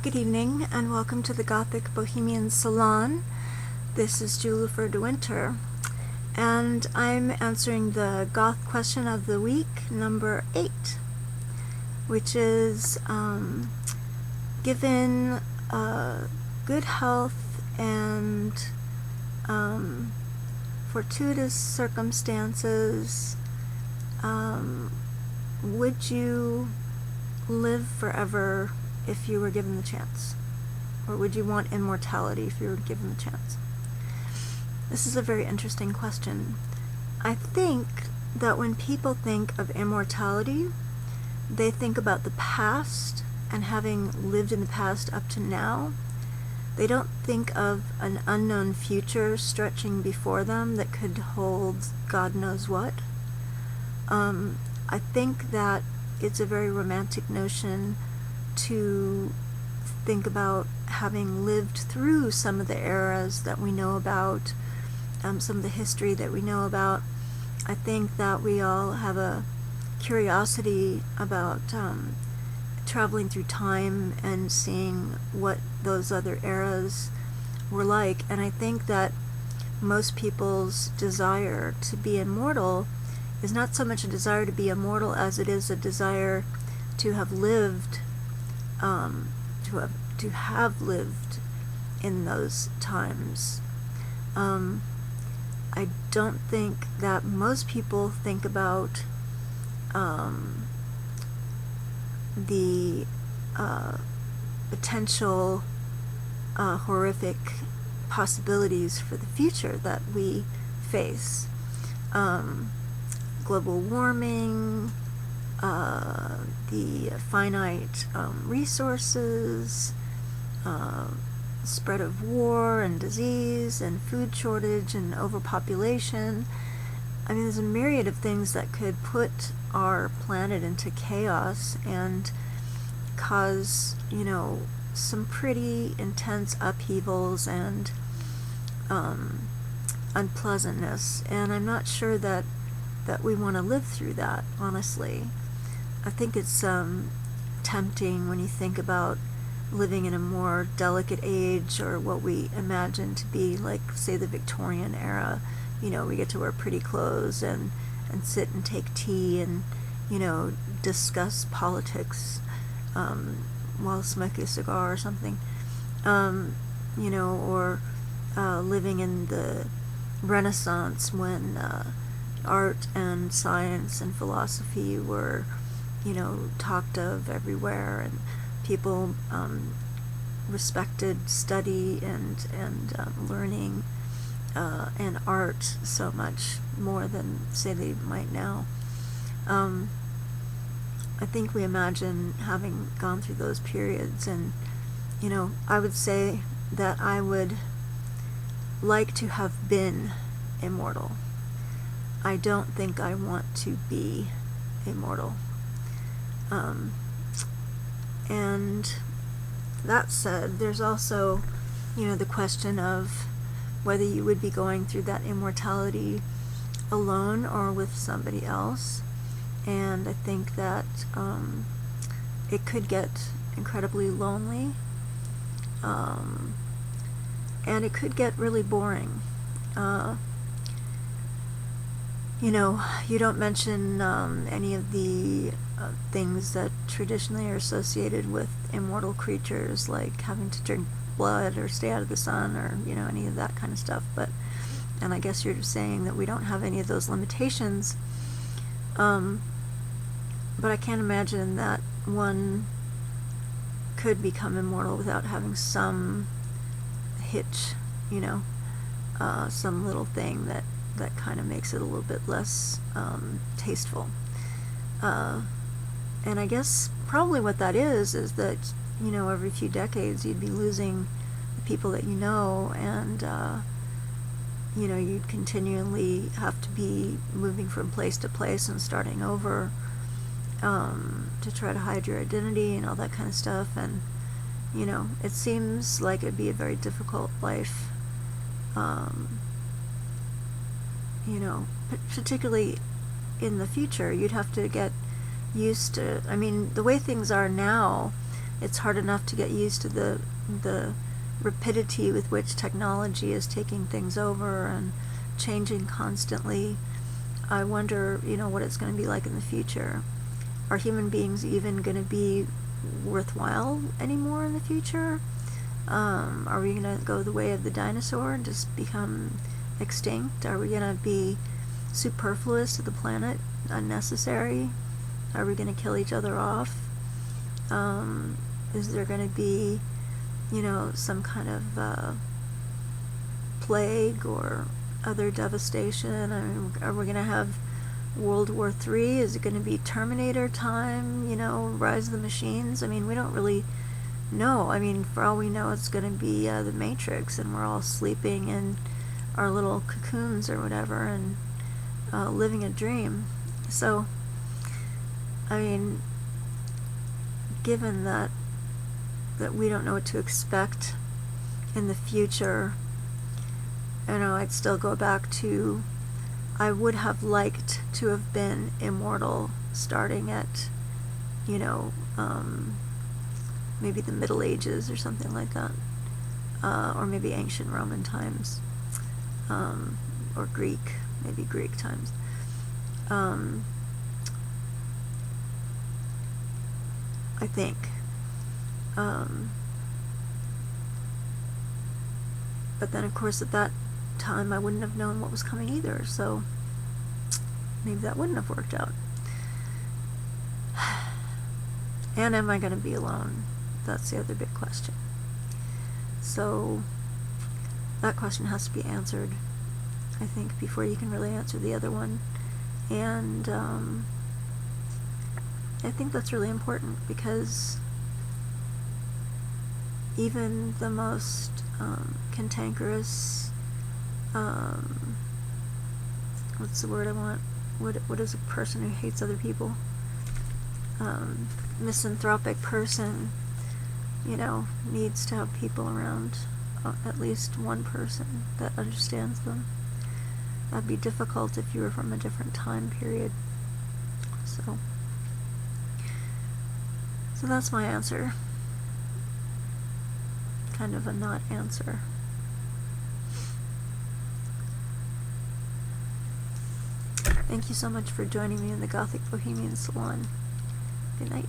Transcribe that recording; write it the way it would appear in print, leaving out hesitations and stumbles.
Good evening, and welcome to the Gothic Bohemian Salon. This is Jwlhyfer, and I'm answering the Goth question of the week, number 8, which is, given good health and fortuitous circumstances, would you live forever if you were given the chance? Or would you want immortality if you were given the chance? This is a very interesting question. I think that when people think of immortality, they think about the past and having lived in the past up to now. They don't think of an unknown future stretching before them that could hold God knows what. I think that it's a very romantic notion to think about having lived through some of the eras that we know about, some of the history that we know about. I think that we all have a curiosity about traveling through time and seeing what those other eras were like. And I think that most people's desire to be immortal is not so much a desire to be immortal as it is a desire to have lived to have lived in those times. I don't think that most people think about the potential horrific possibilities for the future that we face. Global warming, the finite resources, spread of war and disease and food shortage and overpopulation. I mean, there's a myriad of things that could put our planet into chaos and cause, some pretty intense upheavals and unpleasantness. And I'm not sure that we want to live through that, honestly. I think it's tempting when you think about living in a more delicate age, or what we imagine to be like, say, the Victorian era. We get to wear pretty clothes and sit and take tea and, discuss politics while smoking a cigar or something. Or living in the Renaissance when art and science and philosophy were, talked of everywhere, and people respected study and learning and art so much more than, say, they might now. I think we imagine having gone through those periods, and I would say that I would like to have been immortal. I don't think I want to be immortal. And that said, there's also, the question of whether you would be going through that immortality alone or with somebody else. And I think that it could get incredibly lonely, and it could get really boring. You don't mention any of the things that traditionally are associated with immortal creatures, like having to drink blood or stay out of the sun, or any of that kind of stuff. And I guess you're saying that we don't have any of those limitations. But I can't imagine that one could become immortal without having some hitch, some little thing that kind of makes it a little bit less tasteful. And I guess probably what that is that, every few decades you'd be losing the people that you know, and, you'd continually have to be moving from place to place and starting over to try to hide your identity and all that kind of stuff. And, it seems like it'd be a very difficult life, particularly in the future. You'd have to get used to, the way things are now, it's hard enough to get used to the rapidity with which technology is taking things over and changing constantly. I wonder, what it's going to be like in the future. Are human beings even going to be worthwhile anymore in the future? Are we going to go the way of the dinosaur and just become extinct? Are we going to be superfluous to the planet, unnecessary? Are we going to kill each other off? Is there going to be, some kind of plague or other devastation? I mean, are we going to have World War III? Is it going to be Terminator time? Rise of the Machines? I mean, we don't really know. I mean, for all we know, it's going to be the Matrix, and we're all sleeping in our little cocoons or whatever, and living a dream. So, I mean, given that we don't know what to expect in the future, I'd still go back to, I would have liked to have been immortal starting at, maybe the Middle Ages or something like that, or maybe ancient Roman times, or maybe Greek times. I think. But then, of course, at that time, I wouldn't have known what was coming either, so maybe that wouldn't have worked out. And am I going to be alone? That's the other big question. So that question has to be answered, I think, before you can really answer the other one. And I think that's really important, because even the most cantankerous, what's the word I want? What is a person who hates other people? Misanthropic person, needs to have people around, at least one person that understands them. That'd be difficult if you were from a different time period. So that's my answer. Kind of a not answer. Thank you so much for joining me in the Gothic Bohemian Salon. Good night.